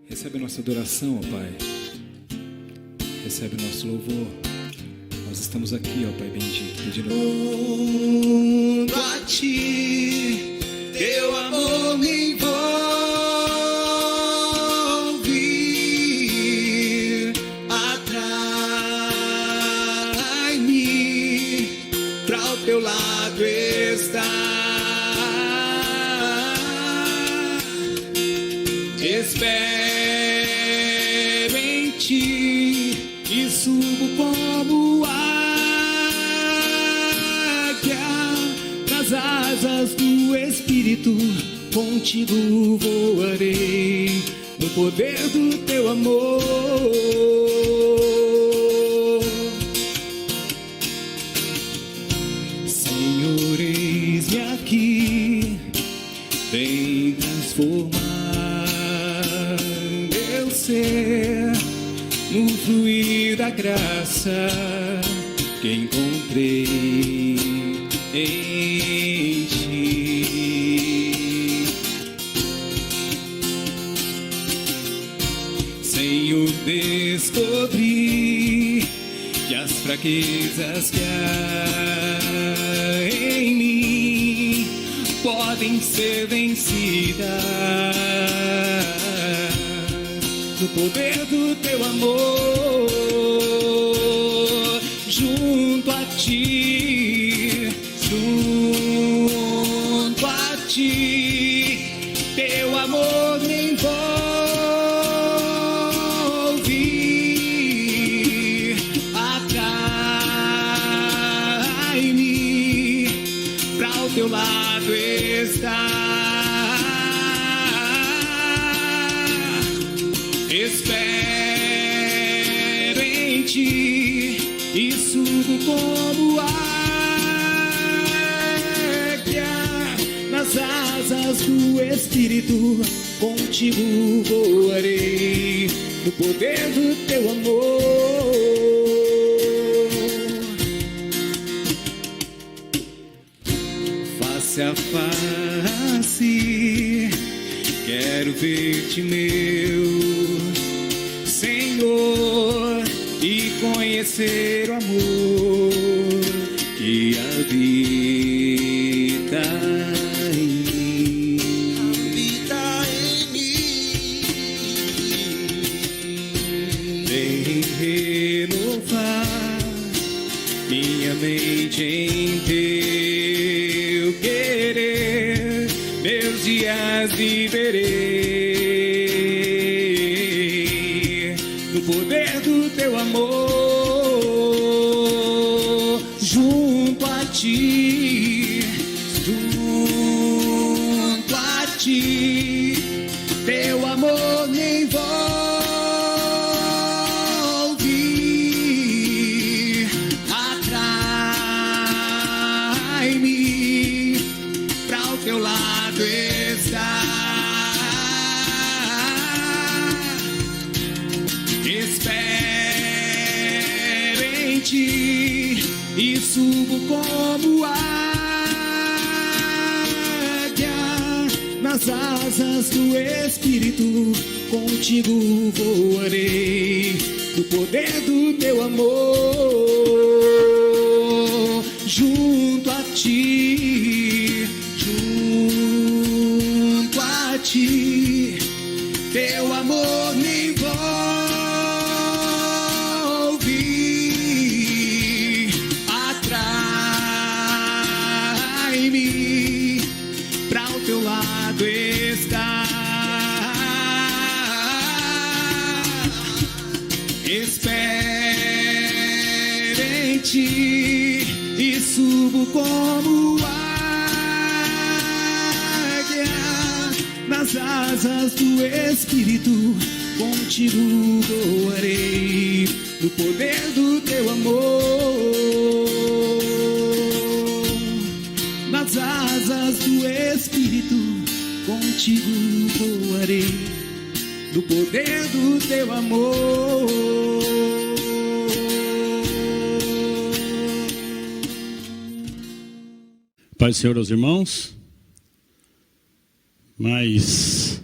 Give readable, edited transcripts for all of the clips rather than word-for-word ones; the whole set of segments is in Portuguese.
Recebe a nossa adoração, ó Pai. Recebe o nosso louvor. Nós estamos aqui, ó Pai bendito, pedindo a Ti, Teu amor me envolve, atrai-me pra o Teu lado estar. Espero em Ti e subo como águia nas asas do Espírito. Contigo voarei no poder do Teu amor. Senhor, eis-me aqui, vem transformar meu ser no fluir da graça que encontrei em Ti. Senhor, descobri que as fraquezas que há em mim podem ser vencidas no poder do Teu amor. Junto a Ti, junto a Ti, Teu amor me envolve, atrai-me pra o Teu lado estar. Espero em Ti e subo como águia nas asas do Espírito. Contigo voarei no poder do Teu amor. Face a face, quero ver-te, meu Senhor, e conhecer o amor que habita em mim. Habita em mim. Vem renovar minha mente em Teu querer, meus dias viverei no poder do Teu amor. Junto a Ti, junto a Ti, Teu amor me envolve, atrai-me pra o Teu lado estar. Espero em Ti e subo como águia nas asas do Espírito. Contigo voarei no poder do Teu amor. Junto a Ti, junto a Ti, Teu amor me envolve, atrai-me pra o Teu lado estar. Espero em Ti e subo como águia nas asas do Espírito. Contigo voarei no poder do Teu amor. Nas asas do Espírito, contigo voarei no poder do Teu amor. Pai do Senhor aos irmãos, mais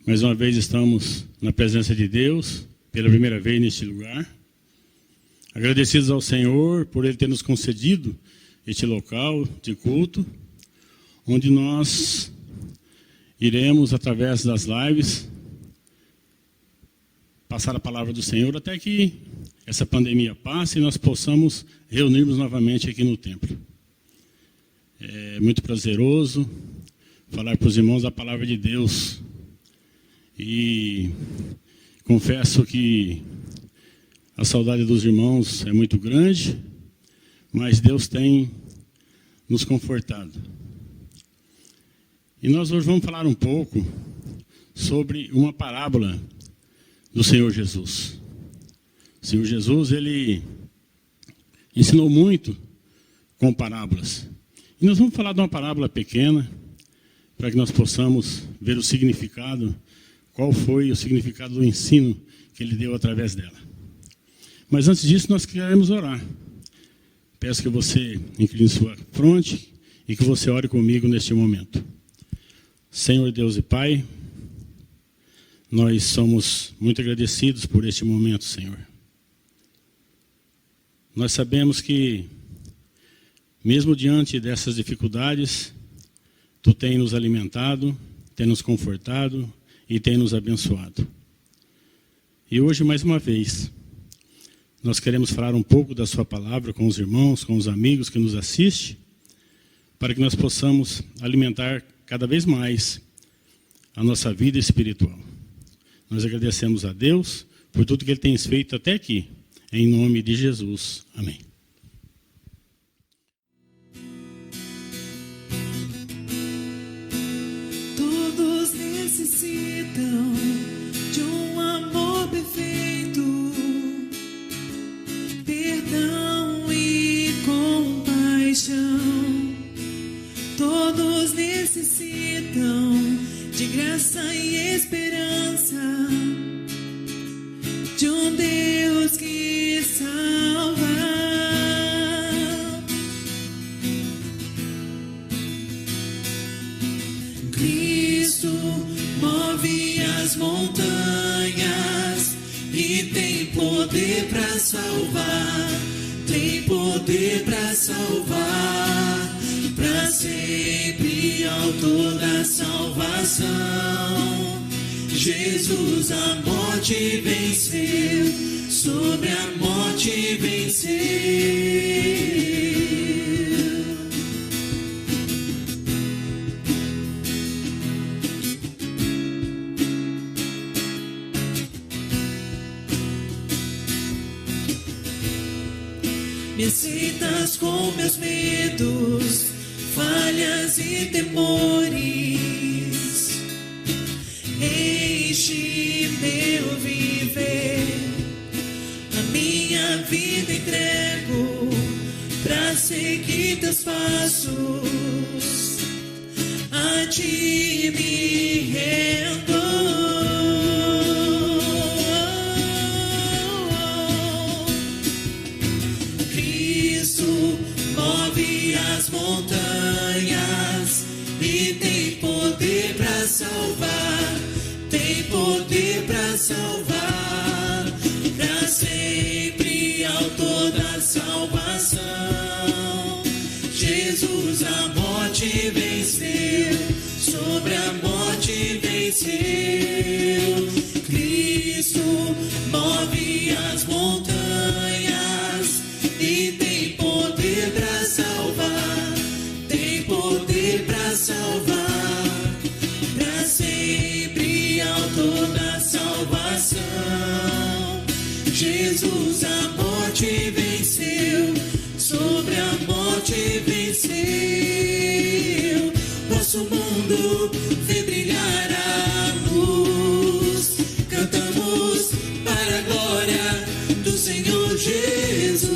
Mais uma vez estamos na presença de Deus, pela primeira vez neste lugar. Agradecidos ao Senhor por Ele ter nos concedido este local de culto, onde nós iremos, através das lives, passar a palavra do Senhor até que essa pandemia passe e nós possamos reunirmos novamente aqui no templo. É muito prazeroso falar para os irmãos a palavra de Deus. E confesso que a saudade dos irmãos é muito grande, mas Deus tem nos confortado. E nós hoje vamos falar um pouco sobre uma parábola do Senhor Jesus. O Senhor Jesus, Ele ensinou muito com parábolas. E nós vamos falar de uma parábola pequena, para que nós possamos ver o significado, qual foi o significado do ensino que Ele deu através dela. Mas antes disso, nós queremos orar. Peço que você incline sua fronte e que você ore comigo neste momento. Senhor Deus e Pai, nós somos muito agradecidos por este momento, Senhor. Nós sabemos que, mesmo diante dessas dificuldades, Tu tem nos alimentado, tem nos confortado e tem nos abençoado. E hoje, mais uma vez, nós queremos falar um pouco da Sua palavra com os irmãos, com os amigos que nos assistem, para que nós possamos alimentar cada vez mais a nossa vida espiritual. Nós agradecemos a Deus por tudo que Ele tem feito até aqui. Em nome de Jesus. Amém. Todos necessitam de um amor perfeito, perdão e compaixão. Todos necessitam de graça e esperança, de um Deus que salva. Cristo move as montanhas e tem poder para salvar, tem poder para salvar, para sempre, autor da salvação. Jesus a morte venceu, sobre a morte venceu. Me aceitas com meus medos, falhas e temores. Enche meu viver, a minha vida entrego pra seguir teus passos. A ti me rendo. Cristo move as montanhas e tem poder pra salvar, tem poder pra salvar, pra sempre, autor da salvação. Jesus a morte venceu, sobre a morte venceu. Cristo move as montanhas e tem poder pra salvar, tem poder pra salvar, pra sempre, autor da salvação. Jesus a morte venceu, sobre a morte venceu. Nosso mundo vê brilhar a luz, cantamos para a glória do Senhor Jesus.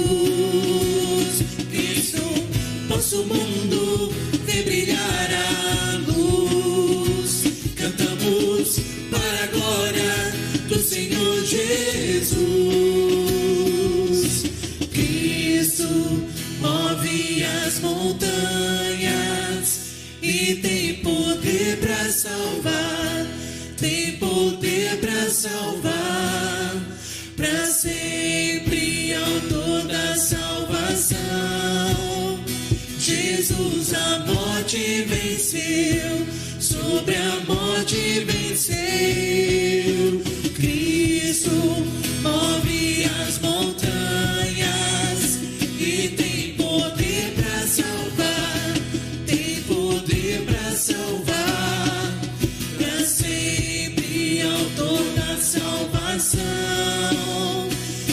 Cristo, nosso mundo vê brilhar a luz, cantamos para a glória do Senhor Jesus. tem poder para salvar, para sempre autor da salvação. Jesus a morte venceu, sobre a morte venceu. Cristo move as montanhas e tem poder para salvar, tem poder para salvar, para sempre autor da salvação.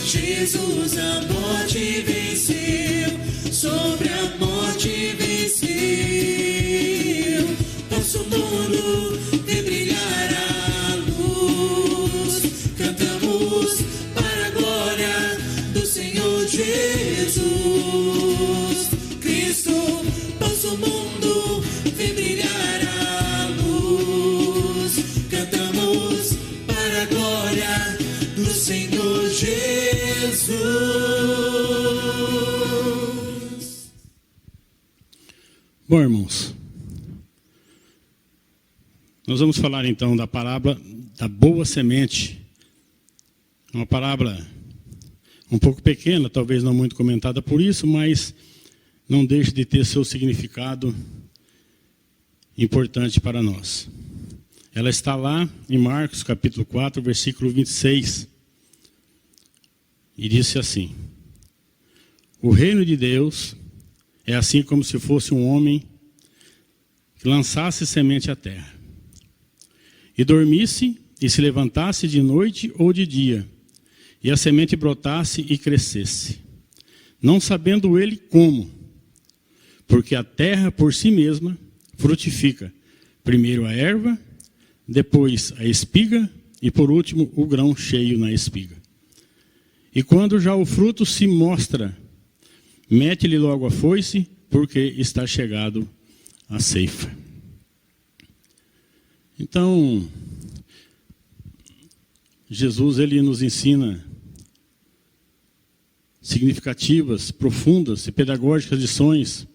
Jesus a morte venceu, sobre a morte venceu. Nosso mundo vê brilhar a luz, cantamos para a glória do Senhor Jesus. Cristo, nosso mundo vê brilhar a luz, cantamos para a glória do Senhor Jesus. Bom, irmãos, nós vamos falar então da parábola da boa semente. Uma parábola um pouco pequena, talvez não muito comentada por isso, mas não deixa de ter seu significado importante para nós. Ela está lá em Marcos capítulo 4, versículo 26. E disse assim: o reino de Deus é assim como se fosse um homem que lançasse semente à terra, e dormisse e se levantasse de noite ou de dia, e a semente brotasse e crescesse, não sabendo ele como, porque a terra por si mesma frutifica, primeiro a erva, depois a espiga, e por último o grão cheio na espiga. E quando já o fruto se mostra, mete-lhe logo a foice, porque está chegado a ceifa. Então, Jesus ele nos ensina significativas, profundas e pedagógicas lições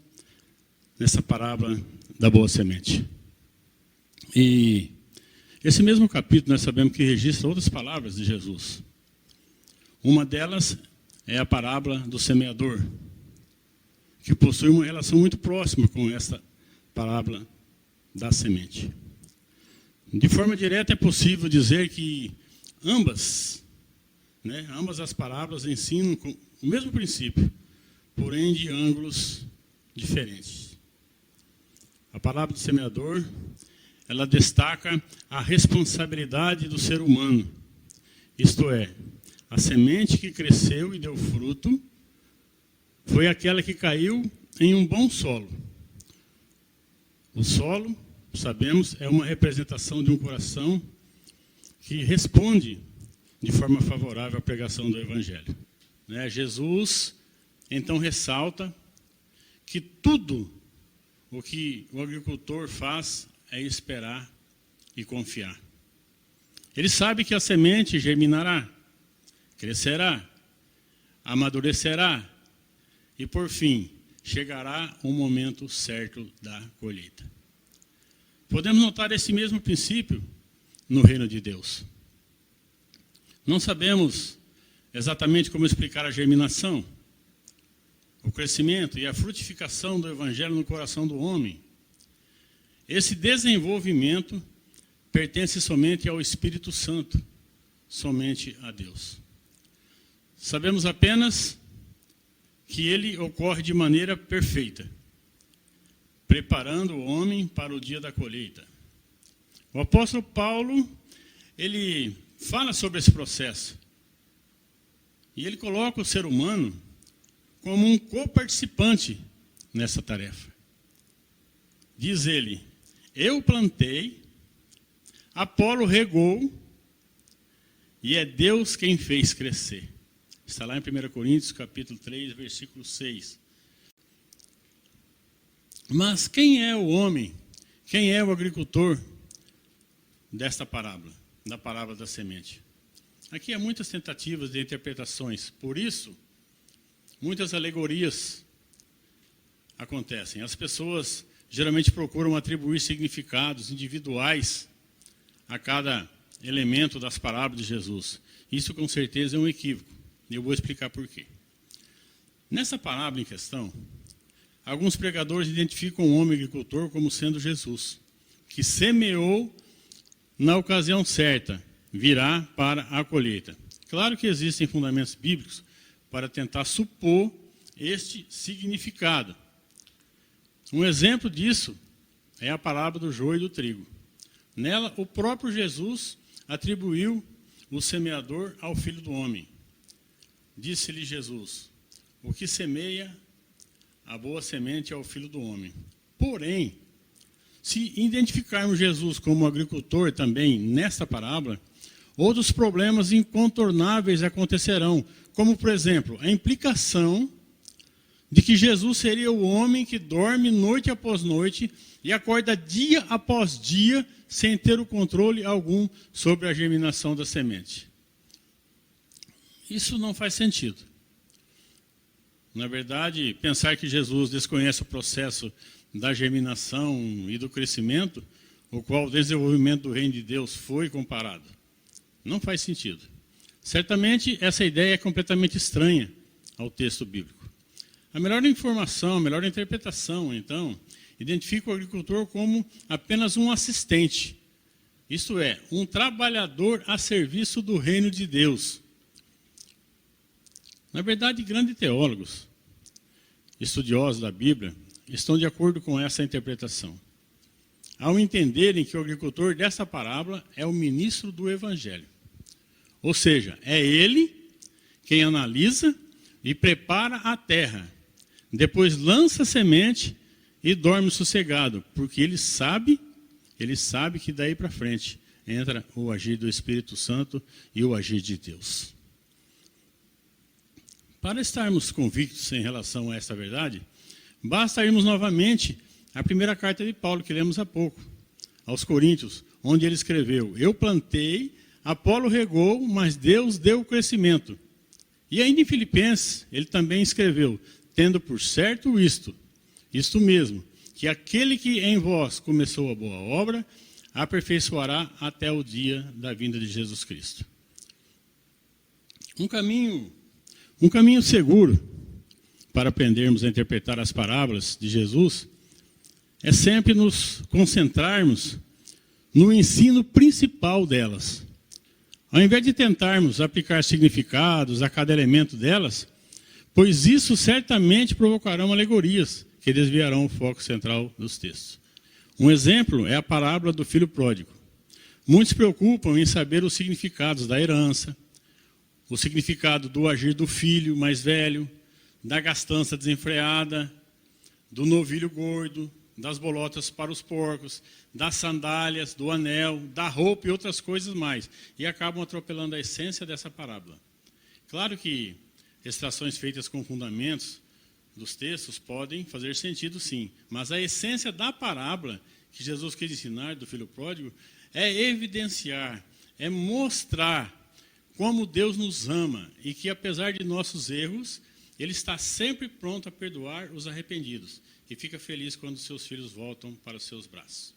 nessa parábola da boa semente. E esse mesmo capítulo nós sabemos que registra outras palavras de Jesus. Uma delas é a parábola do semeador, que possui uma relação muito próxima com essa parábola da semente. De forma direta é possível dizer que ambas as parábolas ensinam com o mesmo princípio, porém de ângulos diferentes. A parábola do semeador, ela destaca a responsabilidade do ser humano, isto é, a semente que cresceu e deu fruto foi aquela que caiu em um bom solo. O solo, sabemos, é uma representação de um coração que responde de forma favorável à pregação do Evangelho. Jesus, então, ressalta que tudo o que o agricultor faz é esperar e confiar. Ele sabe que a semente germinará, crescerá, amadurecerá e, por fim, chegará o momento certo da colheita. Podemos notar esse mesmo princípio no reino de Deus. Não sabemos exatamente como explicar a germinação, o crescimento e a frutificação do Evangelho no coração do homem. Esse desenvolvimento pertence somente ao Espírito Santo, somente a Deus. Sabemos apenas que ele ocorre de maneira perfeita, preparando o homem para o dia da colheita. O apóstolo Paulo, ele fala sobre esse processo. E ele coloca o ser humano como um coparticipante nessa tarefa. Diz ele: eu plantei, Apolo regou, e é Deus quem fez crescer. Está lá em 1 Coríntios, capítulo 3, versículo 6. Mas quem é o homem, quem é o agricultor desta parábola, da parábola da semente? Aqui há muitas tentativas de interpretações, por isso, muitas alegorias acontecem. As pessoas geralmente procuram atribuir significados individuais a cada elemento das parábolas de Jesus. Isso, com certeza, é um equívoco. E eu vou explicar por quê. Nessa parábola em questão, alguns pregadores identificam o homem agricultor como sendo Jesus, que semeou na ocasião certa, virá para a colheita. Claro que existem fundamentos bíblicos para tentar supor este significado. Um exemplo disso é a parábola do joio e do trigo. Nela, o próprio Jesus atribuiu o semeador ao Filho do Homem. Disse-lhe Jesus: o que semeia a boa semente é o Filho do Homem. Porém, se identificarmos Jesus como agricultor também nesta parábola, outros problemas incontornáveis acontecerão, como, por exemplo, a implicação de que Jesus seria o homem que dorme noite após noite e acorda dia após dia sem ter o controle algum sobre a germinação da semente. Isso não faz sentido. Na verdade, pensar que Jesus desconhece o processo da germinação e do crescimento, o qual o desenvolvimento do reino de Deus foi comparado, não faz sentido. Certamente, essa ideia é completamente estranha ao texto bíblico. A melhor informação, a melhor interpretação, então, identifica o agricultor como apenas um assistente, isto é, um trabalhador a serviço do reino de Deus. Na verdade, grandes teólogos, estudiosos da Bíblia, estão de acordo com essa interpretação, ao entenderem que o agricultor dessa parábola é o ministro do Evangelho. Ou seja, é ele quem analisa e prepara a terra, depois lança a semente e dorme sossegado, porque ele sabe que daí para frente entra o agir do Espírito Santo e o agir de Deus. Para estarmos convictos em relação a essa verdade, basta irmos novamente à primeira carta de Paulo, que lemos há pouco, aos Coríntios, onde ele escreveu: eu plantei, Apolo regou, mas Deus deu o crescimento. E ainda em Filipenses, ele também escreveu: tendo por certo isto mesmo, que aquele que em vós começou a boa obra, aperfeiçoará até o dia da vinda de Jesus Cristo. Um caminho seguro para aprendermos a interpretar as parábolas de Jesus é sempre nos concentrarmos no ensino principal delas. Ao invés de tentarmos aplicar significados a cada elemento delas, pois isso certamente provocarão alegorias que desviarão o foco central dos textos. Um exemplo é a parábola do filho pródigo. Muitos se preocupam em saber os significados da herança, o significado do agir do filho mais velho, da gastança desenfreada, do novilho gordo, das bolotas para os porcos, das sandálias, do anel, da roupa e outras coisas mais, e acabam atropelando a essência dessa parábola. Claro que extrações feitas com fundamentos dos textos podem fazer sentido, sim, mas a essência da parábola que Jesus quis ensinar do filho pródigo é evidenciar, é mostrar como Deus nos ama e que, apesar de nossos erros, Ele está sempre pronto a perdoar os arrependidos e fica feliz quando seus filhos voltam para os seus braços.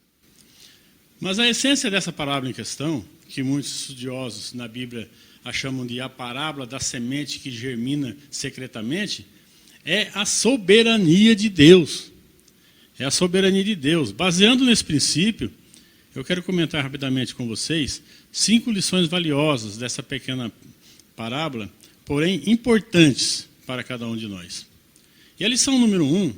Mas a essência dessa parábola em questão, que muitos estudiosos na Bíblia a chamam de a parábola da semente que germina secretamente, é a soberania de Deus. É a soberania de Deus. Baseando nesse princípio, eu quero comentar rapidamente com vocês 5 lições valiosas dessa pequena parábola, porém importantes para cada um de nós. E a lição número 1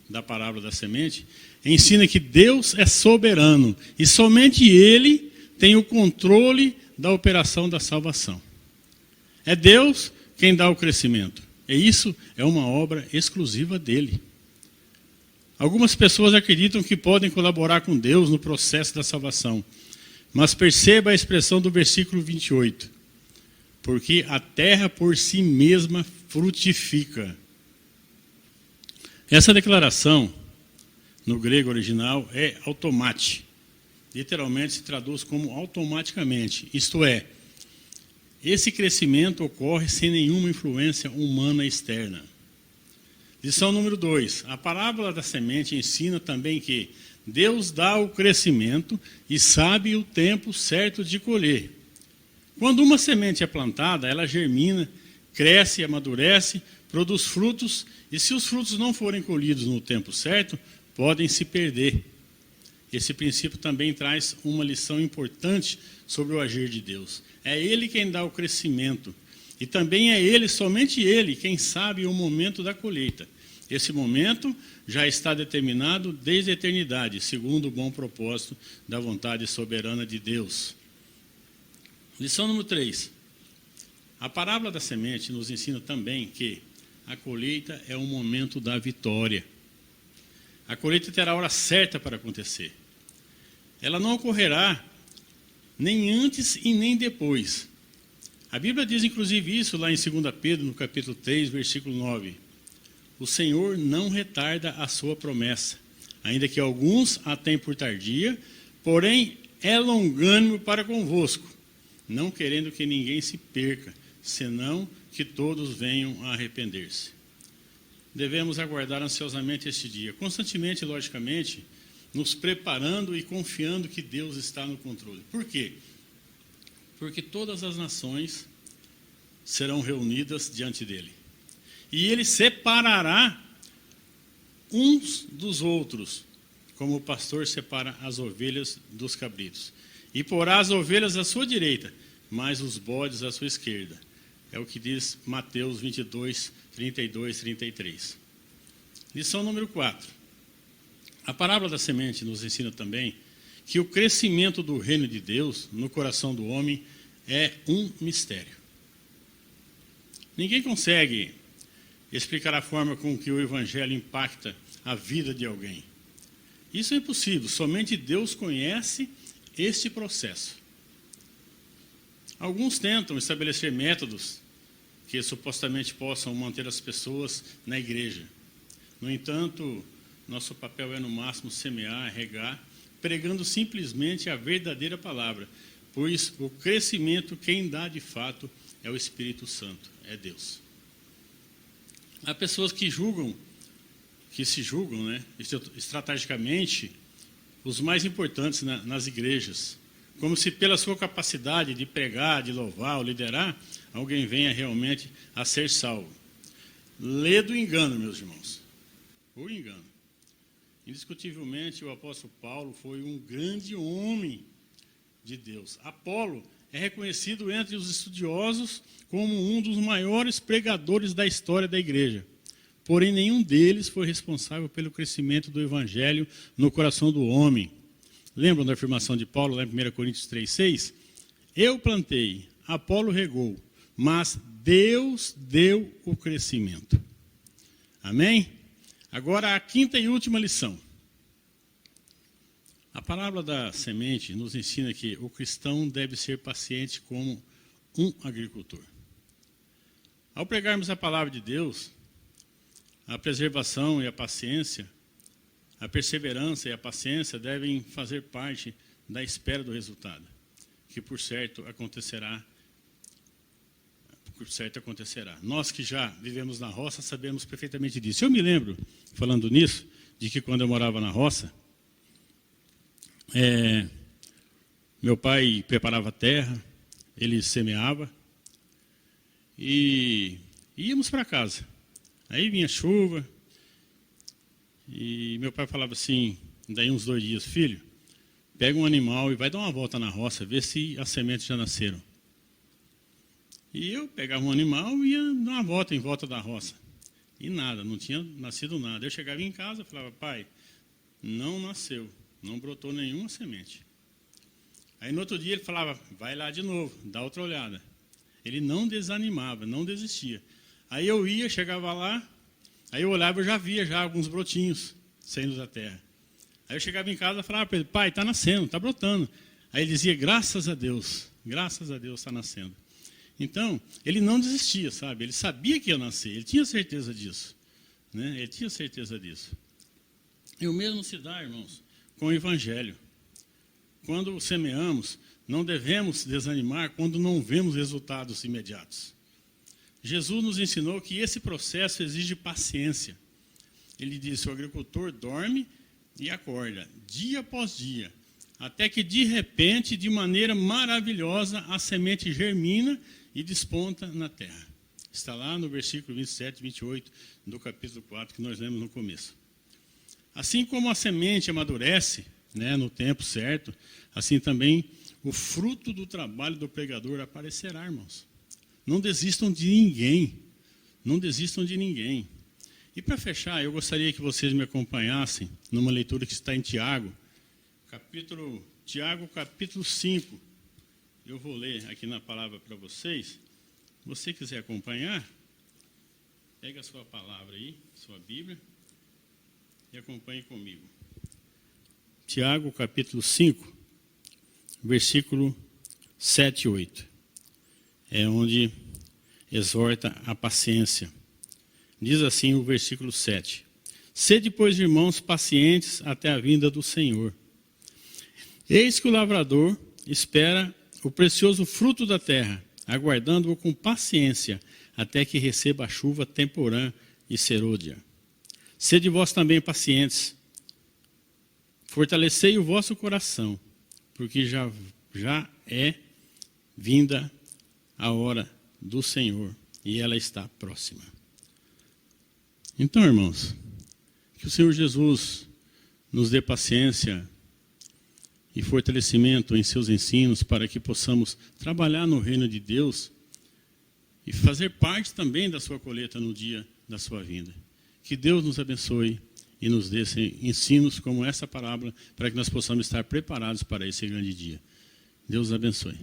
da parábola da semente ensina que Deus é soberano e somente Ele tem o controle da operação da salvação. É Deus quem dá o crescimento. E isso é uma obra exclusiva dele. Algumas pessoas acreditam que podem colaborar com Deus no processo da salvação. Mas perceba a expressão do versículo 28. Porque a terra por si mesma frutifica. Essa declaração, no grego original, é automate. Literalmente se traduz como automaticamente. Isto é, esse crescimento ocorre sem nenhuma influência humana externa. Lição número 2. A parábola da semente ensina também que Deus dá o crescimento e sabe o tempo certo de colher. Quando uma semente é plantada, ela germina, cresce, amadurece, produz frutos, e se os frutos não forem colhidos no tempo certo, podem se perder. Esse princípio também traz uma lição importante sobre o agir de Deus. É Ele quem dá o crescimento. E também é Ele, somente Ele, quem sabe o momento da colheita. Esse momento já está determinado desde a eternidade, segundo o bom propósito da vontade soberana de Deus. Lição número 3. A parábola da semente nos ensina também que a colheita é o momento da vitória. A colheita terá a hora certa para acontecer. Ela não ocorrerá nem antes e nem depois. A Bíblia diz, inclusive, isso lá em 2 Pedro, no capítulo 3, versículo 9. O Senhor não retarda a sua promessa, ainda que alguns a tenham por tardia, porém é longânimo para convosco, não querendo que ninguém se perca, senão que todos venham a arrepender-se. Devemos aguardar ansiosamente este dia, constantemente, logicamente, nos preparando e confiando que Deus está no controle. Por quê? Porque todas as nações serão reunidas diante dele. E ele separará uns dos outros, como o pastor separa as ovelhas dos cabritos. E porá as ovelhas à sua direita, mas os bodes à sua esquerda. É o que diz Mateus 22, 32, 33. Lição número 4. A parábola da semente nos ensina também que o crescimento do reino de Deus no coração do homem é um mistério. Ninguém consegue explicar a forma com que o Evangelho impacta a vida de alguém. Isso é impossível, somente Deus conhece este processo. Alguns tentam estabelecer métodos que supostamente possam manter as pessoas na igreja. No entanto, nosso papel é, no máximo, semear, regar, pregando simplesmente a verdadeira palavra, pois o crescimento, quem dá de fato, é o Espírito Santo, é Deus. Há pessoas que se julgam, estrategicamente, os mais importantes nas igrejas, como se pela sua capacidade de pregar, de louvar ou liderar, alguém venha realmente a ser salvo. Lê do engano, meus irmãos. O engano. Indiscutivelmente, o apóstolo Paulo foi um grande homem de Deus. Apolo é reconhecido entre os estudiosos como um dos maiores pregadores da história da igreja. Porém, nenhum deles foi responsável pelo crescimento do evangelho no coração do homem. Lembram da afirmação de Paulo, lá em 1 Coríntios 3,6? Eu plantei, Apolo regou, mas Deus deu o crescimento. Amém? Agora, a quinta e última lição. A parábola da semente nos ensina que o cristão deve ser paciente como um agricultor. Ao pregarmos a palavra de Deus, a preservação e a paciência, a perseverança e a paciência devem fazer parte da espera do resultado, que por certo acontecerá. Nós que já vivemos na roça sabemos perfeitamente disso. Eu me lembro, falando nisso, de que quando eu morava na roça, meu pai preparava a terra, ele semeava e íamos para casa. Aí vinha chuva e meu pai falava assim, daí uns 2 dias, filho, pega um animal e vai dar uma volta na roça, vê se as sementes já nasceram. E eu pegava um animal e ia dar uma volta em volta da roça. E nada, não tinha nascido nada. Eu chegava em casa e falava, pai, não nasceu, não brotou nenhuma semente. Aí no outro dia ele falava, vai lá de novo, dá outra olhada. Ele não desanimava, não desistia. Aí eu ia, chegava lá, aí eu olhava e já via já alguns brotinhos saindo da terra. Aí eu chegava em casa e falava para ele, pai, está nascendo, está brotando. Aí ele dizia, graças a Deus está nascendo. Então, ele não desistia, sabe? Ele sabia que ia nascer, ele tinha certeza disso. Né? Ele tinha certeza disso. E o mesmo se dá, irmãos, com o Evangelho. Quando semeamos, não devemos desanimar quando não vemos resultados imediatos. Jesus nos ensinou que esse processo exige paciência. Ele disse, o agricultor dorme e acorda, dia após dia, até que de repente, de maneira maravilhosa, a semente germina e desponta na terra. Está lá no versículo 27 e 28 do capítulo 4, que nós lemos no começo. Assim como a semente amadurece, né, no tempo certo, assim também o fruto do trabalho do pregador aparecerá, irmãos. Não desistam de ninguém. Não desistam de ninguém. E para fechar, eu gostaria que vocês me acompanhassem numa leitura que está em Tiago, capítulo 5. Eu vou ler aqui na palavra para vocês. Se você quiser acompanhar, pega a sua palavra aí, sua Bíblia, e acompanhe comigo. Tiago, capítulo 5, versículo 7 e 8. É onde exorta a paciência. Diz assim o versículo 7. Sede, pois, irmãos, pacientes até a vinda do Senhor. Eis que o lavrador espera o precioso fruto da terra, aguardando-o com paciência, até que receba a chuva temporã e serôdia. Sede vós também pacientes, fortalecei o vosso coração, porque já é vinda a hora do Senhor, e ela está próxima. Então, irmãos, que o Senhor Jesus nos dê paciência e fortalecimento em seus ensinos, para que possamos trabalhar no reino de Deus e fazer parte também da sua colheita no dia da sua vinda. Que Deus nos abençoe e nos dê ensinos como essa parábola, para que nós possamos estar preparados para esse grande dia. Deus os abençoe.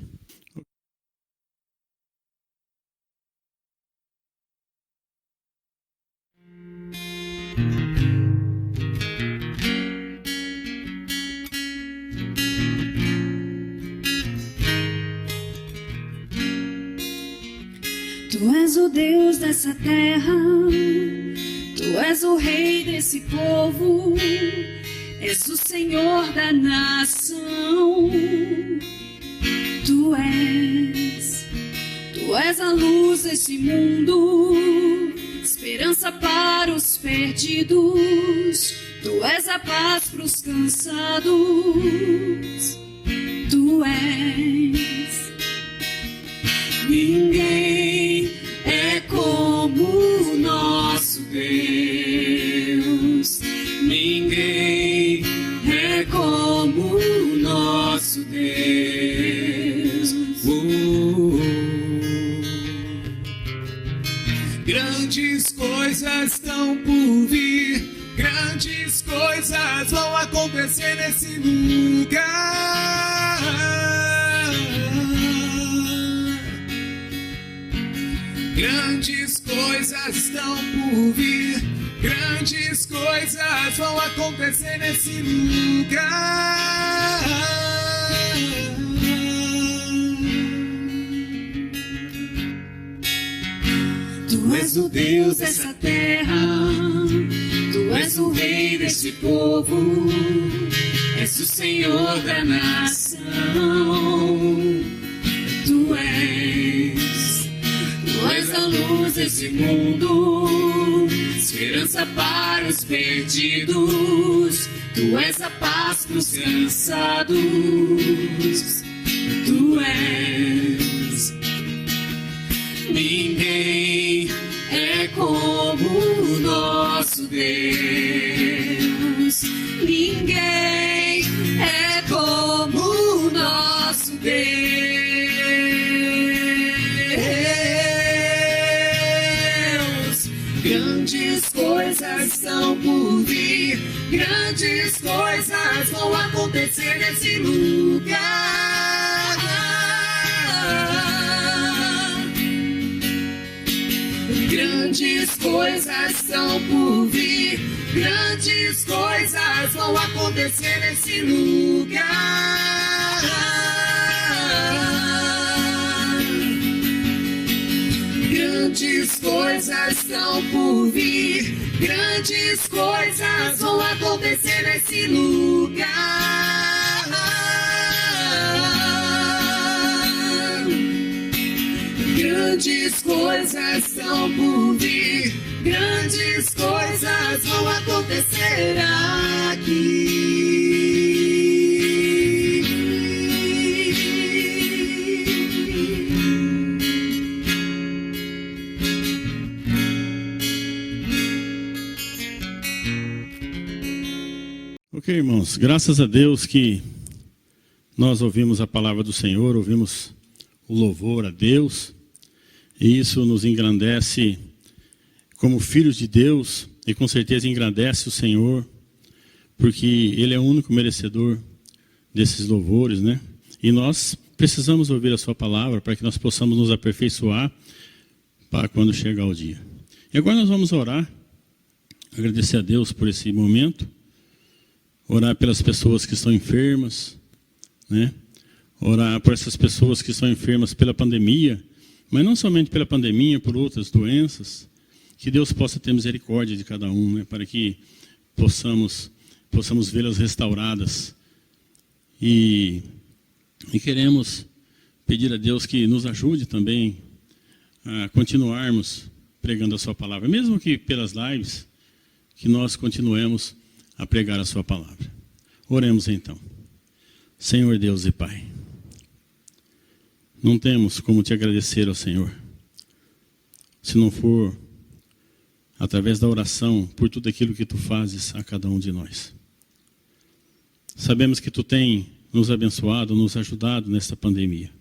Tu és o Deus dessa terra, Tu és o Rei desse povo, és o Senhor da nação. Tu és a luz desse mundo, esperança para os perdidos. Tu és a paz para os cansados. Tu és. Ninguém é como o nosso Deus. Ninguém é como o nosso Deus. Grandes coisas estão por vir, grandes coisas vão acontecer nesse lugar. Grandes coisas estão por vir, grandes coisas vão acontecer nesse lugar. Tu és o Deus dessa terra, Tu és o Rei desse povo, és o Senhor da nação. Tu és a luz desse mundo, esperança para os perdidos. Tu és a paz para os cansados. Tu és. Ninguém é como o nosso Deus. Ninguém é como o nosso Deus. Grandes coisas estão por vir, grandes coisas vão acontecer nesse lugar. Grandes coisas estão por vir, grandes coisas vão acontecer nesse lugar. Grandes coisas estão por vir, grandes coisas vão acontecer nesse lugar. Grandes coisas estão por vir, grandes coisas vão acontecer aqui. Ok, irmãos, graças a Deus que nós ouvimos a palavra do Senhor, ouvimos o louvor a Deus, e isso nos engrandece como filhos de Deus, e com certeza engrandece o Senhor, porque Ele é o único merecedor desses louvores, né? E nós precisamos ouvir a sua palavra para que nós possamos nos aperfeiçoar para quando chegar o dia. E agora nós vamos orar, agradecer a Deus por esse momento, orar pelas pessoas que estão enfermas, né? Orar por essas pessoas que estão enfermas pela pandemia, mas não somente pela pandemia, por outras doenças, que Deus possa ter misericórdia de cada um, né? Para que possamos vê-las restauradas. E queremos pedir a Deus que nos ajude também a continuarmos pregando a sua palavra, mesmo que pelas lives, que nós continuemos a pregar a sua palavra. Oremos então. Senhor Deus e Pai, não temos como te agradecer ao Senhor, se não for através da oração por tudo aquilo que tu fazes a cada um de nós. Sabemos que tu tem nos abençoado, nos ajudado nesta pandemia.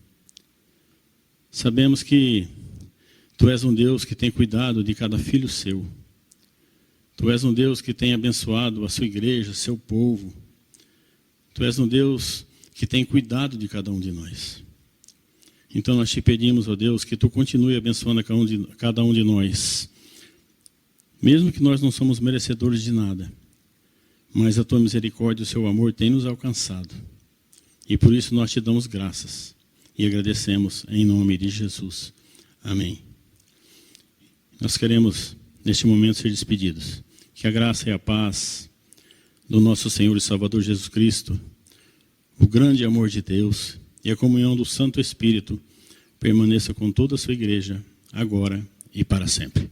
Sabemos que tu és um Deus que tem cuidado de cada filho seu. Tu és um Deus que tem abençoado a sua igreja, seu povo. Tu és um Deus que tem cuidado de cada um de nós. Então nós te pedimos, ó Deus, que tu continue abençoando a cada um de nós. Mesmo que nós não somos merecedores de nada, mas a tua misericórdia e o seu amor têm nos alcançado. E por isso nós te damos graças e agradecemos em nome de Jesus. Amém. Nós queremos, neste momento, ser despedidos. Que a graça e a paz do nosso Senhor e Salvador Jesus Cristo, o grande amor de Deus e a comunhão do Santo Espírito permaneça com toda a sua igreja, agora e para sempre.